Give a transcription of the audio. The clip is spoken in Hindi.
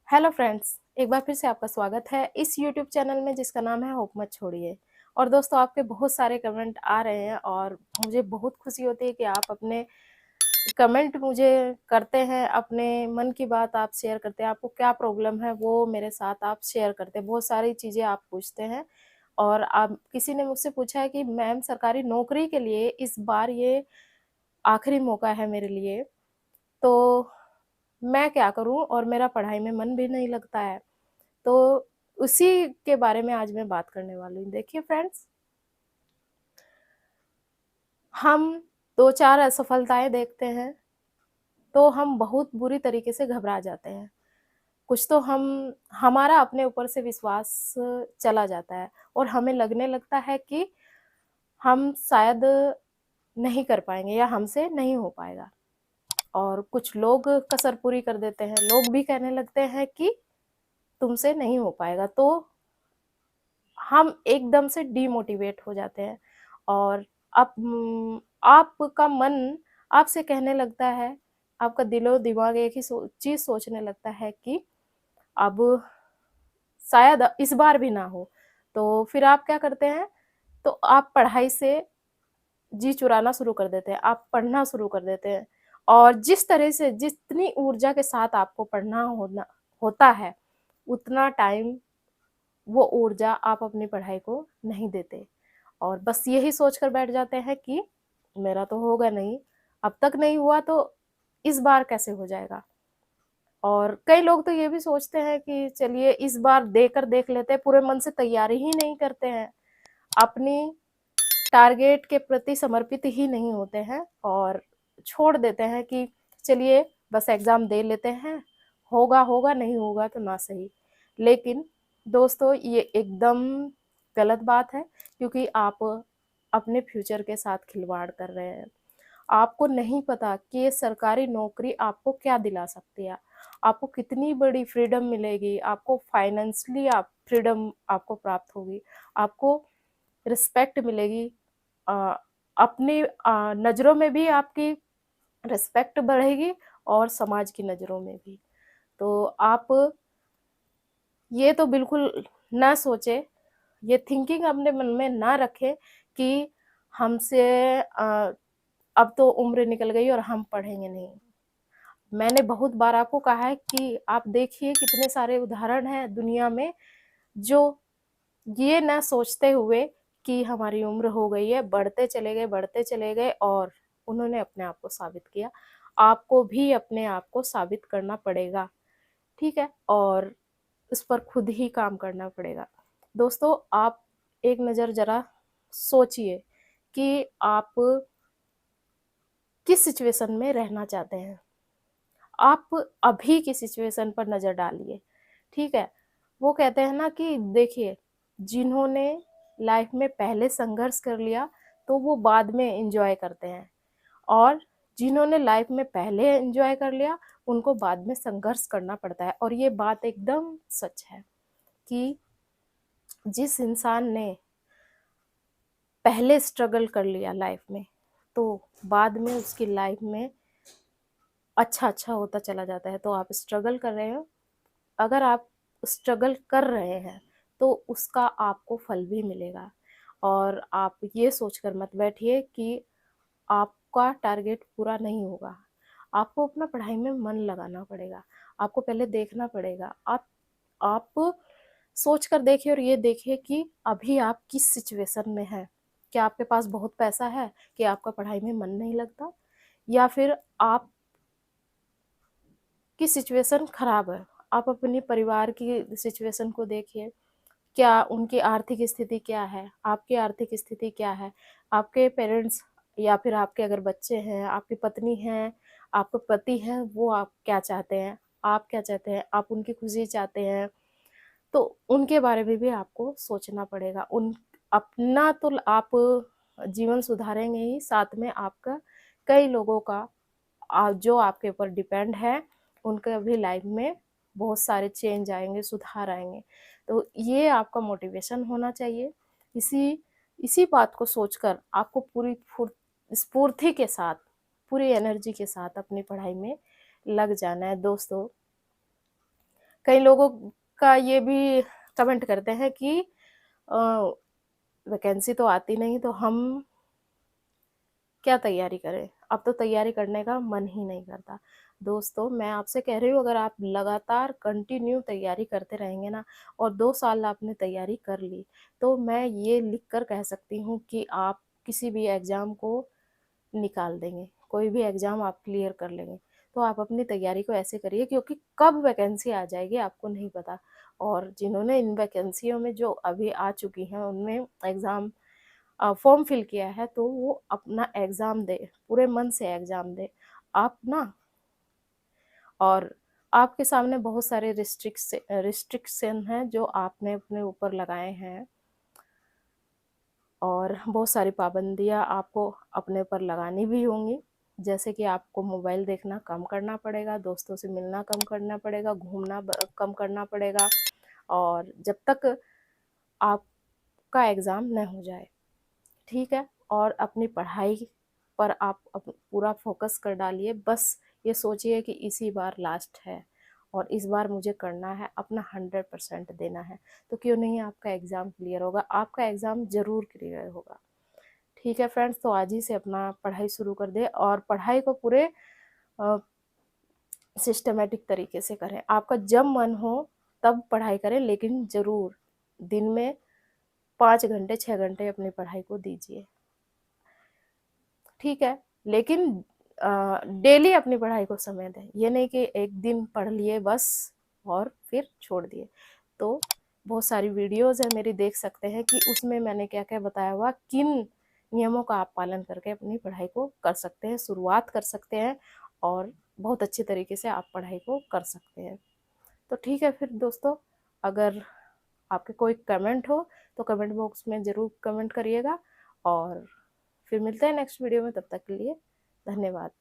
हेलो फ्रेंड्स, एक बार फिर से आपका स्वागत है इस यूट्यूब चैनल में जिसका नाम है होप मत छोड़िए। और दोस्तों, आपके बहुत सारे कमेंट आ रहे हैं और मुझे बहुत खुशी होती है कि आप अपने कमेंट मुझे करते हैं, अपने मन की बात आप शेयर करते हैं। आपको क्या प्रॉब्लम है वो मेरे साथ आप शेयर करते हैं, बहुत सारी चीज़ें आप पूछते हैं। और आप किसी ने मुझसे पूछा है कि मैम, सरकारी नौकरी के लिए इस बार ये आखिरी मौका है मेरे लिए, तो मैं क्या करूँ और मेरा पढ़ाई में मन भी नहीं लगता है। तो उसी के बारे में आज मैं बात करने वाली हूँ। देखिए फ्रेंड्स, हम 2-4 असफलताएँ देखते हैं, तो हम बहुत बुरी तरीके से घबरा जाते हैं। कुछ तो हमारा अपने ऊपर से विश्वास चला जाता है और हमें लगने लगता है कि हम शायद नहीं कर पाएँगे या हमसे नहीं हो पाएगा। और कुछ लोग कसर पूरी कर देते हैं, लोग भी कहने लगते हैं कि तुमसे नहीं हो पाएगा, तो हम एकदम से डिमोटिवेट हो जाते हैं। और आपका मन आपसे कहने लगता है, आपका दिलो-दिमाग एक ही चीज़ सोचने लगता है कि अब शायद इस बार भी ना हो। तो फिर आप क्या करते हैं, तो आप पढ़ाई से जी चुराना शुरू कर देते हैं, आप पढ़ना शुरू कर देते हैं। और जिस तरह से जितनी ऊर्जा के साथ आपको पढ़ना होना होता है, उतना टाइम वो ऊर्जा आप अपनी पढ़ाई को नहीं देते और बस यही सोचकर बैठ जाते हैं कि मेरा तो होगा नहीं, अब तक नहीं हुआ तो इस बार कैसे हो जाएगा। और कई लोग तो ये भी सोचते हैं कि चलिए इस बार देकर देख लेते हैं, पूरे मन से तैयारी ही नहीं करते हैं, अपनी टारगेट के प्रति समर्पित ही नहीं होते हैं और छोड़ देते हैं कि चलिए बस एग्ज़ाम दे लेते हैं, होगा होगा, नहीं होगा तो ना सही। लेकिन दोस्तों, ये एकदम गलत बात है, क्योंकि आप अपने फ्यूचर के साथ खिलवाड़ कर रहे हैं। आपको नहीं पता कि ये सरकारी नौकरी आपको क्या दिला सकती है, आपको कितनी बड़ी फ्रीडम मिलेगी, आपको फाइनेंशियली आप फ्रीडम आपको प्राप्त होगी, आपको रिस्पेक्ट मिलेगी। अ, अपनी नज़रों में भी आपकी रिस्पेक्ट बढ़ेगी और समाज की नज़रों में भी। तो आप ये तो बिल्कुल ना सोचें, ये थिंकिंग अपने मन में ना रखें कि हमसे अब तो उम्र निकल गई और हम पढ़ेंगे नहीं। मैंने बहुत बार आपको कहा है कि आप देखिए कितने सारे उदाहरण हैं दुनिया में, जो ये ना सोचते हुए कि हमारी उम्र हो गई है, बढ़ते चले गए और उन्होंने अपने आप को साबित किया। आपको भी अपने आप को साबित करना पड़ेगा, ठीक है? और इस पर खुद ही काम करना पड़ेगा। दोस्तों, आप एक नज़र ज़रा सोचिए कि आप किस सिचुएशन में रहना चाहते हैं। आप अभी की सिचुएशन पर नज़र डालिए, ठीक है? वो कहते हैं ना कि देखिए, जिन्होंने लाइफ में पहले संघर्ष कर लिया, तो वो बाद में एन्जॉय करते हैं और जिन्होंने लाइफ में पहले एन्जॉय कर लिया, उनको बाद में संघर्ष करना पड़ता है। और ये बात एकदम सच है कि जिस इंसान ने पहले स्ट्रगल कर लिया लाइफ में, तो बाद में उसकी लाइफ में अच्छा-अच्छा होता चला जाता है। तो आप स्ट्रगल कर रहे हो, अगर आप स्ट्रगल कर रहे हैं, तो उसका आपको फल भी मिलेगा। और आप ये सोचकर मत बैठिए कि आपका टारगेट पूरा नहीं होगा। आपको अपना पढ़ाई में मन लगाना पड़ेगा, आपको पहले देखना पड़ेगा। आप सोच कर देखिए और ये देखिए कि अभी आप किस सिचुएशन में हैं। क्या आपके पास बहुत पैसा है कि आपका पढ़ाई में मन नहीं लगता? या फिर आप की सिचुएशन खराब है? आप अपने परिवार की सिचुएशन को देखिए, क्या उनकी आर्थिक स्थिति क्या है? आपकी आर्थिक स्थिति क्या है? आपके पेरेंट्स या फिर आपके अगर बच्चे हैं, आपकी पत्नी हैं, आपके पति हैं, वो आप क्या चाहते हैं? आप क्या चाहते हैं? आप उनकी खुशी चाहते हैं, तो उनके बारे में भी आपको सोचना पड़ेगा। उन अपना तो आप जीवन सुधारेंगे ही, साथ में आपका कई लोगों का जो आपके ऊपर डिपेंड है, उनके भी लाइफ में बहुत सारे चेंज आएँगे, सुधार आएँगे। तो ये आपका मोटिवेशन होना चाहिए। इसी इसी बात को सोचकर आपको पूरी स्फूर्ति के साथ, पूरी एनर्जी के साथ अपनी पढ़ाई में लग जाना है दोस्तों। कई लोगों का ये भी कमेंट करते हैं कि अ, वैकेंसी तो आती नहीं तो हम क्या तैयारी करें? अब तो तैयारी करने का मन ही नहीं करता। दोस्तों, मैं आपसे कह रही हूँ, अगर आप लगातार कंटिन्यू तैयारी करते रहेंगे ना और 2 साल आपने तैयारी कर ली, तो मैं ये लिख कर कह सकती हूँ कि आप किसी भी एग्ज़ाम को निकाल देंगे, कोई भी एग्ज़ाम आप क्लियर कर लेंगे। तो आप अपनी तैयारी को ऐसे करिए, क्योंकि कब वैकेंसी आ जाएगी आपको नहीं पता, और जिन्होंने इन वैकेंसियों में जो अभी आ चुकी हैं उनमें एग्ज़ाम फॉर्म फिल किया है, तो वो अपना एग्ज़ाम दे, पूरे मन से एग्ज़ाम दे। आप ना, और आपके सामने बहुत सारे रिस्ट्रिक्शन हैं जो आपने अपने ऊपर लगाए हैं, और बहुत सारी पाबंदियाँ आपको अपने ऊपर लगानी भी होंगी। जैसे कि आपको मोबाइल देखना कम करना पड़ेगा, दोस्तों से मिलना कम करना पड़ेगा, घूमना कम करना पड़ेगा, और जब तक आपका एग्ज़ाम न हो जाए, ठीक है? और अपनी पढ़ाई पर आप पूरा फोकस कर डालिए। बस ये सोचिए कि इसी बार लास्ट है और इस बार मुझे करना है, अपना 100% देना है। तो क्यों नहीं आपका एग्ज़ाम क्लियर होगा, आपका एग्ज़ाम ज़रूर क्लियर होगा। ठीक है फ्रेंड्स, तो आज ही से अपना पढ़ाई शुरू कर दें, और पढ़ाई को पूरे सिस्टमेटिक तरीके से करें। आपका जब मन हो तब पढ़ाई करें, लेकिन ज़रूर दिन में 5 घंटे 6 घंटे अपनी पढ़ाई को दीजिए, ठीक है? लेकिन डेली अपनी पढ़ाई को समय दें। ये नहीं कि एक दिन पढ़ लिए बस और फिर छोड़ दिए। तो बहुत सारी वीडियोज़ हैं मेरी, देख सकते हैं कि उसमें मैंने क्या-क्या बताया हुआ, किन नियमों का आप पालन करके अपनी पढ़ाई को कर सकते हैं, शुरुआत कर सकते हैं, और बहुत अच्छे तरीके से आप पढ़ाई को कर सकते हैं। तो ठीक है फिर दोस्तों, अगर आपके कोई कमेंट हो तो कमेंट बॉक्स में ज़रूर कमेंट करिएगा, और फिर मिलते हैं नेक्स्ट वीडियो में। तब तक के लिए धन्यवाद।